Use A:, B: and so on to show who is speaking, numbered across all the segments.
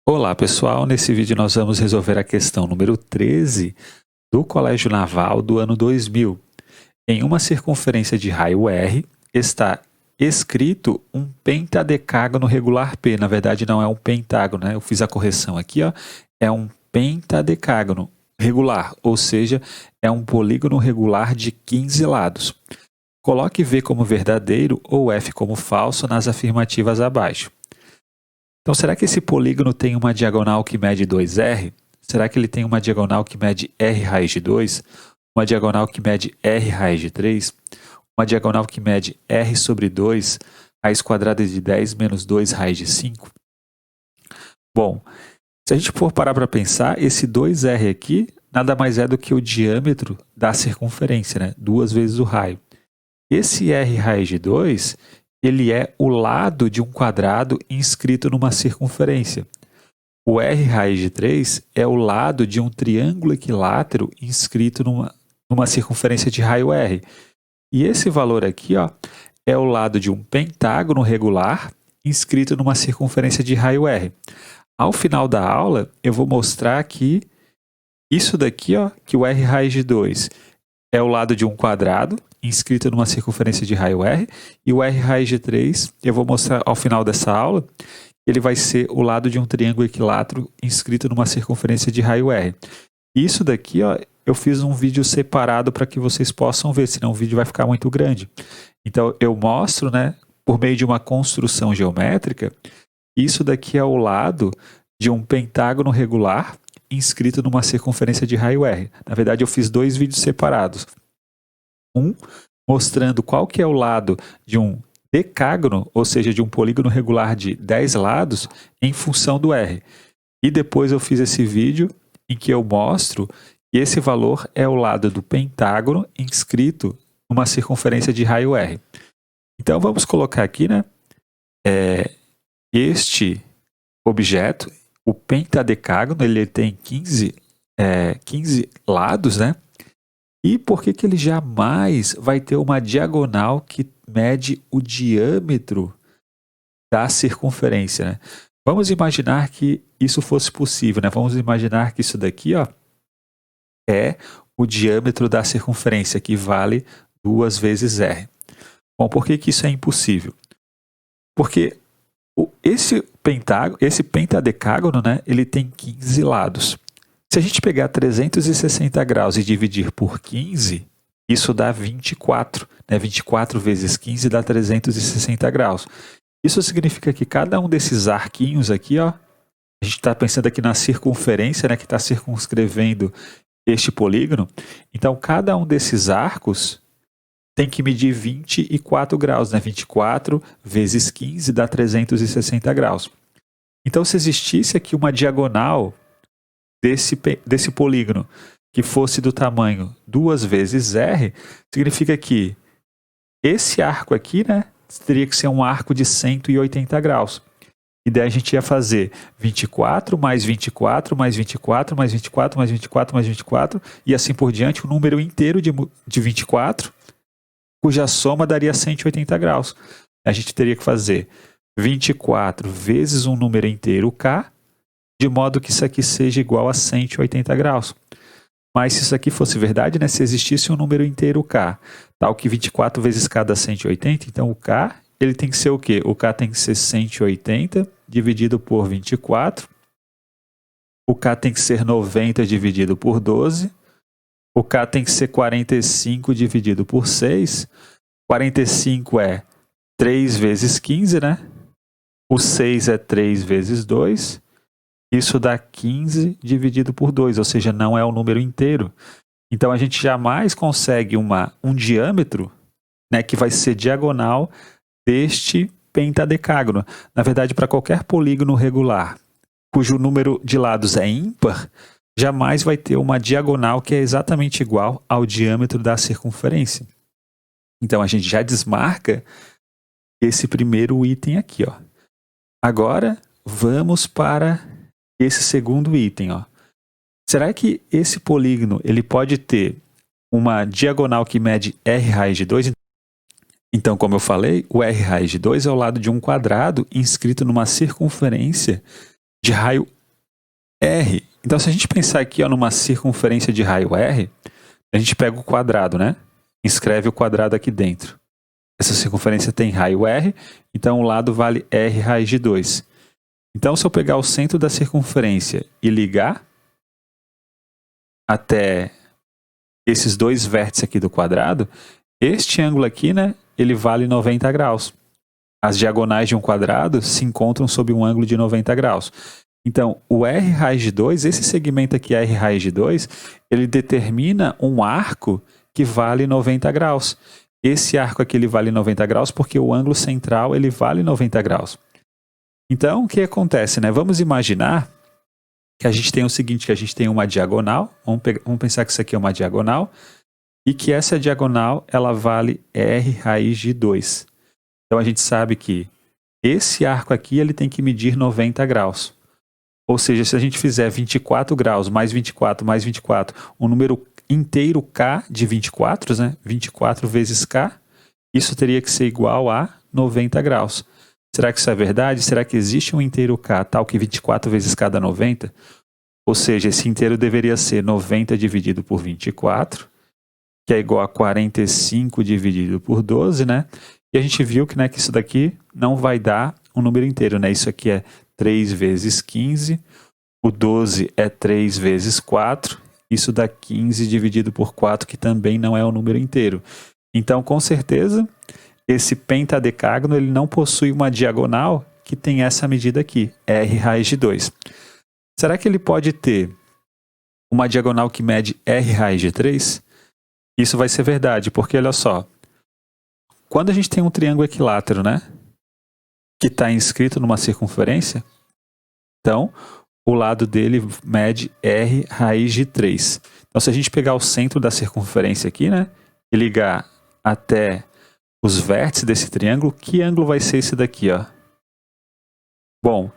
A: Olá pessoal, nesse vídeo nós vamos resolver a questão número 13 do Colégio Naval do ano 2000. Em uma circunferência de raio R está escrito um pentadecágono regular P. Na verdade não é um pentágono, né? Eu fiz a correção aqui, ó. É um pentadecágono regular, ou seja, é um polígono regular de 15 lados. Coloque V como verdadeiro ou F como falso nas afirmativas abaixo. Então, será que esse polígono tem uma diagonal que mede 2R? Será que ele tem uma diagonal que mede R raiz de 2? Uma diagonal que mede R raiz de 3? Uma diagonal que mede R sobre 2, raiz quadrada de 10 menos 2 raiz de 5? Bom, se a gente for parar para pensar, esse 2R aqui nada mais é do que o diâmetro da circunferência, né? 2 vezes o raio. Esse R raiz de 2... ele é o lado de um quadrado inscrito numa circunferência. O R raiz de 3 é o lado de um triângulo equilátero inscrito numa circunferência de raio R. E esse valor aqui, ó, é o lado de um pentágono regular inscrito numa circunferência de raio R. Ao final da aula, eu vou mostrar que isso daqui, ó, que o R raiz de 2 é o lado de um quadrado inscrito numa circunferência de raio R, e o R raiz de 3, eu vou mostrar ao final dessa aula, ele vai ser o lado de um triângulo equilátero inscrito numa circunferência de raio R. Isso daqui, ó, eu fiz um vídeo separado para que vocês possam ver, senão o vídeo vai ficar muito grande. Então, eu mostro, né, por meio de uma construção geométrica, isso daqui é o lado de um pentágono regular inscrito numa circunferência de raio R. Na verdade, eu fiz dois vídeos separados. Um mostrando qual que é o lado de um decágono, ou seja, de um polígono regular de 10 lados, em função do R. E depois eu fiz esse vídeo em que eu mostro que esse valor é o lado do pentágono inscrito numa circunferência de raio R. Então vamos colocar aqui, né, este objeto, o pentadecágono, ele tem 15 lados, né? E por que ele jamais vai ter uma diagonal que mede o diâmetro da circunferência, né? Vamos imaginar que isso fosse possível, né? Vamos imaginar que isso daqui, ó, é o diâmetro da circunferência, que vale 2 vezes R. Bom, por que isso é impossível? Porque esse pentadecágono, né, ele tem 15 lados. Se a gente pegar 360 graus e dividir por 15, isso dá 24. Né? 24 vezes 15 dá 360 graus. Isso significa que cada um desses arquinhos aqui, ó, a gente está pensando aqui na circunferência, né, que está circunscrevendo este polígono. Então, cada um desses arcos tem que medir 24 graus. Né? 24 vezes 15 dá 360 graus. Então, se existisse aqui uma diagonal desse polígono que fosse do tamanho 2 vezes R, significa que esse arco aqui, né, teria que ser um arco de 180 graus. E daí a gente ia fazer 24 mais 24 mais 24 mais 24 mais 24 mais 24 e assim por diante, um número inteiro de 24, cuja soma daria 180 graus. A gente teria que fazer 24 vezes um número inteiro K, de modo que isso aqui seja igual a 180 graus. Mas se isso aqui fosse verdade, né, se existisse um número inteiro K, tal que 24 vezes K dá 180, então o K, ele tem que ser o quê? O K tem que ser 180 dividido por 24, o K tem que ser 90 dividido por 12, o K tem que ser 45 dividido por 6, 45 é 3 vezes 15, né? O 6 é 3 vezes 2, isso dá 15 dividido por 2, ou seja, não é um número inteiro. Então, a gente jamais consegue um diâmetro, né, que vai ser diagonal deste pentadecágono. Na verdade, para qualquer polígono regular, cujo número de lados é ímpar, jamais vai ter uma diagonal que é exatamente igual ao diâmetro da circunferência. Então, a gente já desmarca esse primeiro item aqui, ó. Agora, vamos para esse segundo item, ó. Será que esse polígono ele pode ter uma diagonal que mede R raiz de 2? Então, como eu falei, o R raiz de 2 é o lado de um quadrado inscrito numa circunferência de raio R. Então, se a gente pensar aqui ó, numa circunferência de raio R, a gente pega o quadrado, né? Escreve o quadrado aqui dentro. Essa circunferência tem raio R, então o lado vale R raiz de 2. Então, se eu pegar o centro da circunferência e ligar até esses dois vértices aqui do quadrado, este ângulo aqui, né, ele vale 90 graus. As diagonais de um quadrado se encontram sob um ângulo de 90 graus. Então, o R raiz de 2, esse segmento aqui, R raiz de 2, ele determina um arco que vale 90 graus. Esse arco aqui ele vale 90 graus porque o ângulo central ele vale 90 graus. Então, o que acontece, né? Vamos imaginar que a gente tem o seguinte, que a gente tem uma diagonal, vamos pensar que isso aqui é uma diagonal, e que essa diagonal ela vale R raiz de 2. Então, a gente sabe que esse arco aqui ele tem que medir 90 graus. Ou seja, se a gente fizer 24 graus mais 24 mais 24, um número inteiro K de 24, né? 24 vezes K, isso teria que ser igual a 90 graus. Será que isso é verdade? Será que existe um inteiro K tal que 24 vezes K dá 90? Ou seja, esse inteiro deveria ser 90 dividido por 24, que é igual a 45 dividido por 12, né? E a gente viu que, né, que isso daqui não vai dar um número inteiro, né? Isso aqui é 3 vezes 15, o 12 é 3 vezes 4, isso dá 15 dividido por 4, que também não é um número inteiro. Então, com certeza, esse pentadecágono ele não possui uma diagonal que tem essa medida aqui, R raiz de 2. Será que ele pode ter uma diagonal que mede R raiz de 3? Isso vai ser verdade, porque olha só, quando a gente tem um triângulo equilátero, né, que está inscrito numa circunferência, então o lado dele mede R raiz de 3. Então, se a gente pegar o centro da circunferência aqui, né, e ligar até os vértices desse triângulo, que ângulo vai ser esse daqui, ó? Bom,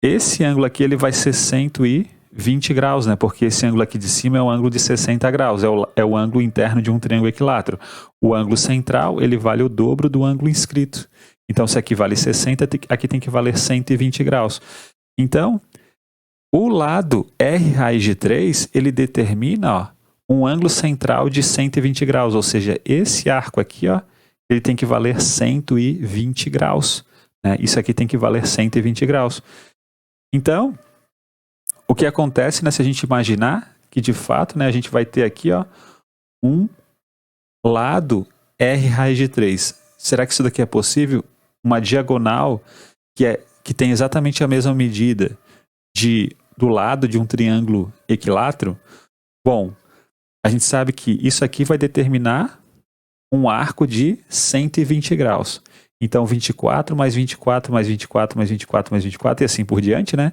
A: esse ângulo aqui ele vai ser 120 graus, né? Porque esse ângulo aqui de cima é um ângulo de 60 graus, é o ângulo interno de um triângulo equilátero. O ângulo central ele vale o dobro do ângulo inscrito. Então, se aqui vale 60, aqui tem que valer 120 graus. Então, o lado R raiz de 3, ele determina ó, um ângulo central de 120 graus, ou seja, esse arco aqui, ó, ele tem que valer 120 graus. Né? Isso aqui tem que valer 120 graus. Então, o que acontece, né, se a gente imaginar que de fato, né, a gente vai ter aqui ó, um lado R raiz de 3. Será que isso daqui é possível? Uma diagonal que tem exatamente a mesma medida do lado de um triângulo equilátero? Bom, a gente sabe que isso aqui vai determinar um arco de 120 graus. Então, 24 mais 24 mais 24 mais 24 mais 24 e assim por diante, né?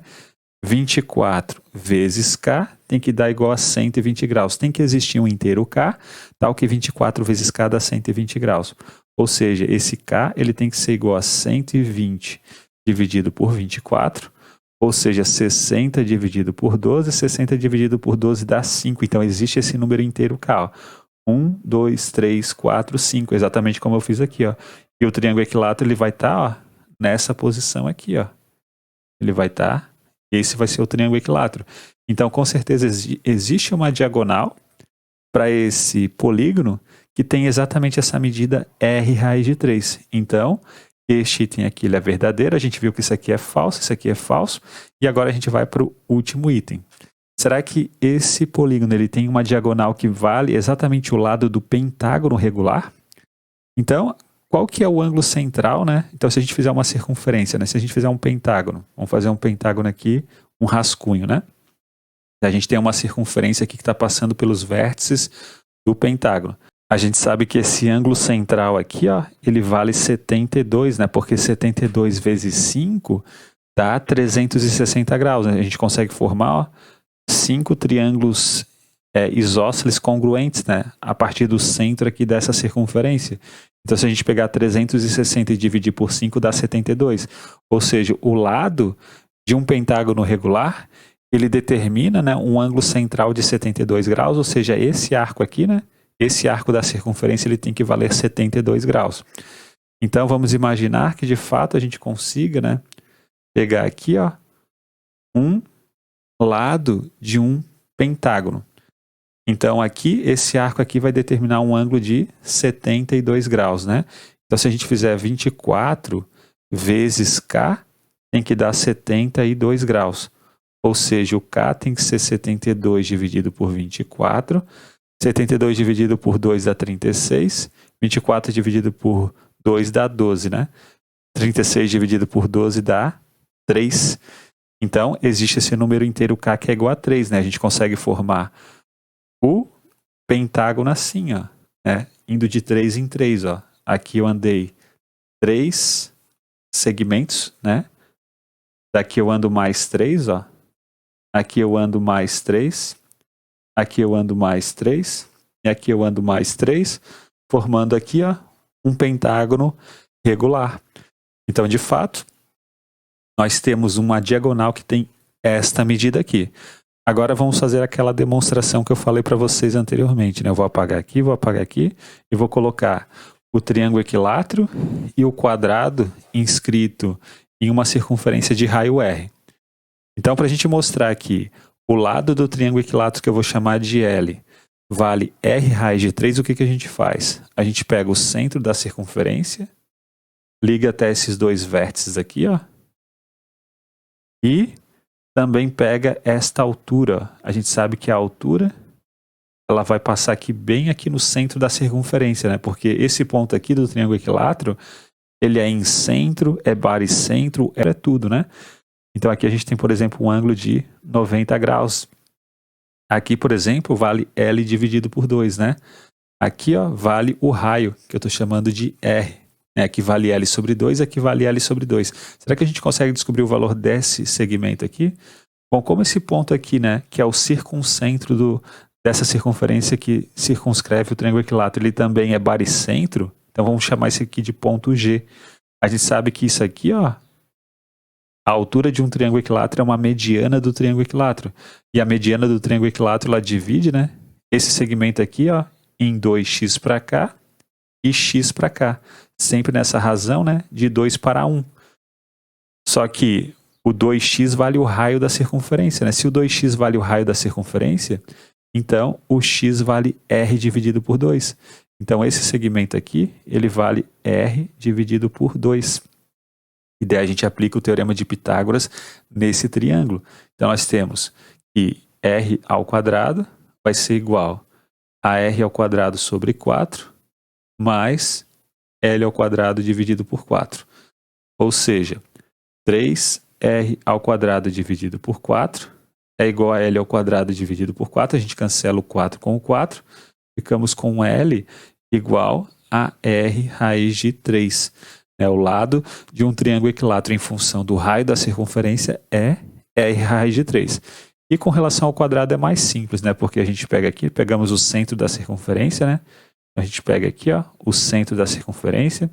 A: 24 vezes K tem que dar igual a 120 graus. Tem que existir um inteiro K, tal que 24 vezes K dá 120 graus. Ou seja, esse K ele tem que ser igual a 120 dividido por 24, ou seja, 60 dividido por 12, 60 dividido por 12 dá 5. Então, existe esse número inteiro K, ó. 1, 2, 3, 4, 5, exatamente como eu fiz aqui, ó. E o triângulo equilátero ele vai estar nessa posição aqui, ó. Ele vai estar, esse vai ser o triângulo equilátero. Então, com certeza, existe uma diagonal para esse polígono que tem exatamente essa medida R raiz de 3. Então, este item aqui ele é verdadeiro, a gente viu que isso aqui é falso, isso aqui é falso, e agora a gente vai para o último item. Será que esse polígono ele tem uma diagonal que vale exatamente o lado do pentágono regular? Então, qual que é o ângulo central, né? Então, se a gente fizer uma circunferência, né? Se a gente fizer um pentágono, vamos fazer um pentágono aqui, um rascunho, né? A gente tem uma circunferência aqui que está passando pelos vértices do pentágono. A gente sabe que esse ângulo central aqui, ó, ele vale 72, né? Porque 72 vezes 5 dá 360 graus, né? A gente consegue formar, ó, 5 triângulos isósceles congruentes, né, a partir do centro aqui dessa circunferência. Então, se a gente pegar 360 e dividir por 5, dá 72. Ou seja, o lado de um pentágono regular, ele determina, né, um ângulo central de 72 graus, ou seja, esse arco aqui, né, esse arco da circunferência, ele tem que valer 72 graus. Então, vamos imaginar que, de fato, a gente consiga, né, pegar aqui, ó, um lado de um pentágono. Então aqui, esse arco aqui vai determinar um ângulo de 72 graus, né? Então se a gente fizer 24 vezes K, tem que dar 72 graus. Ou seja, o K tem que ser 72 dividido por 24. 72 dividido por 2 dá 36. 24 dividido por 2 dá 12, né? 36 dividido por 12 dá 3. Então, existe esse número inteiro K que é igual a 3, né? A gente consegue formar o pentágono assim, ó, né? Indo de 3 em 3, ó. Aqui eu andei 3 segmentos, né? Daqui eu ando mais 3, ó. Aqui eu ando mais 3. Aqui eu ando mais 3. E aqui eu ando mais 3. Formando aqui, ó, um pentágono regular. Então, de fato, nós temos uma diagonal que tem esta medida aqui. Agora vamos fazer aquela demonstração que eu falei para vocês anteriormente, né? Eu vou apagar aqui e vou colocar o triângulo equilátero e o quadrado inscrito em uma circunferência de raio R. Então, para a gente mostrar aqui o lado do triângulo equilátero que eu vou chamar de L vale R raiz de 3, o que a gente faz? A gente pega o centro da circunferência, liga até esses dois vértices aqui, ó, e também pega esta altura. A gente sabe que a altura ela vai passar aqui bem aqui no centro da circunferência, né? Porque esse ponto aqui do triângulo equilátero, ele é em centro, é baricentro, é tudo, né? Então aqui a gente tem, por exemplo, um ângulo de 90 graus. Aqui, por exemplo, vale L dividido por 2, né? Aqui, ó, vale o raio, que eu estou chamando de R. Aqui vale L sobre 2, aqui vale L sobre 2. Será que a gente consegue descobrir o valor desse segmento aqui? Bom, como esse ponto aqui, né, que é o circuncentro dessa circunferência que circunscreve o triângulo equilátero, ele também é baricentro, então vamos chamar isso aqui de ponto G. A gente sabe que isso aqui, ó, a altura de um triângulo equilátero é uma mediana do triângulo equilátero. E a mediana do triângulo equilátero, ela divide, né, esse segmento aqui, ó, em 2x para cá e x para cá. Sempre nessa razão, né, de 2 para 1. Só que o 2x vale o raio da circunferência, né? Se o 2x vale o raio da circunferência, então o x vale r dividido por 2. Então esse segmento aqui, ele vale r dividido por 2. E daí a gente aplica o teorema de Pitágoras nesse triângulo. Então nós temos que r ao quadrado vai ser igual a r ao quadrado sobre 4 mais L ao quadrado dividido por 4. Ou seja, 3R ao quadrado dividido por 4 é igual a L ao quadrado dividido por 4. A gente cancela o 4 com o 4. Ficamos com L igual a R raiz de 3. O lado de um triângulo equilátero em função do raio da circunferência é R raiz de 3. E com relação ao quadrado é mais simples, né? Porque a gente pega aqui, pegamos o centro da circunferência, né? A gente pega aqui, ó, o centro da circunferência.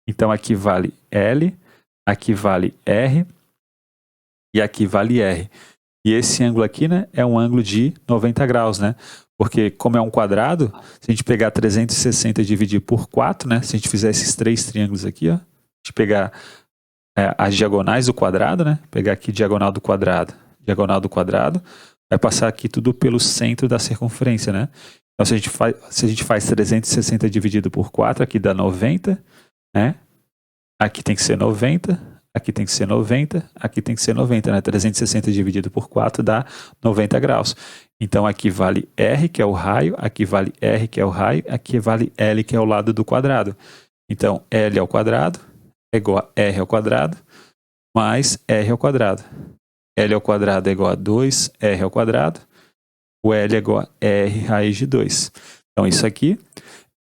A: Então aqui vale L, aqui vale R e aqui vale R. E esse ângulo aqui, né, é um ângulo de 90 graus, né? Porque como é um quadrado, se a gente pegar 360 e dividir por 4, né? Se a gente fizer esses três triângulos aqui, ó, a gente pegar as diagonais do quadrado, né? Pegar aqui diagonal do quadrado, vai passar aqui tudo pelo centro da circunferência, né? Então, se a gente faz 360 dividido por 4, aqui dá 90, né? Aqui tem que ser 90, aqui tem que ser 90, aqui tem que ser 90, né? 360 dividido por 4 dá 90 graus. Então, aqui vale R, que é o raio, aqui vale R, que é o raio, aqui vale L, que é o lado do quadrado. Então, L ao quadrado é igual a R ao quadrado mais R ao quadrado. L ao quadrado é igual a 2R ao quadrado. O L é igual a R raiz de 2. Então, isso aqui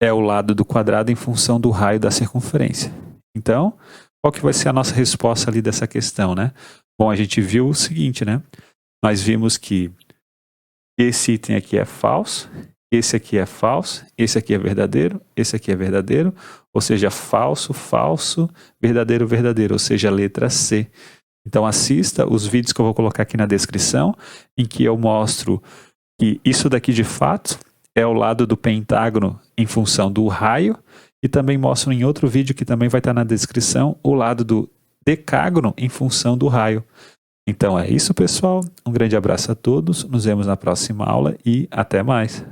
A: é o lado do quadrado em função do raio da circunferência. Então, qual que vai ser a nossa resposta ali dessa questão, né? Bom, a gente viu o seguinte, né? Nós vimos que esse item aqui é falso, esse aqui é falso, esse aqui é verdadeiro, esse aqui é verdadeiro, ou seja, falso, falso, verdadeiro, verdadeiro, ou seja, a letra C. Então, assista os vídeos que eu vou colocar aqui na descrição, em que eu mostro que isso daqui de fato é o lado do pentágono em função do raio, e também mostro em outro vídeo que também vai estar na descrição o lado do decágono em função do raio. Então é isso, pessoal. Um grande abraço a todos. Nos vemos na próxima aula e até mais.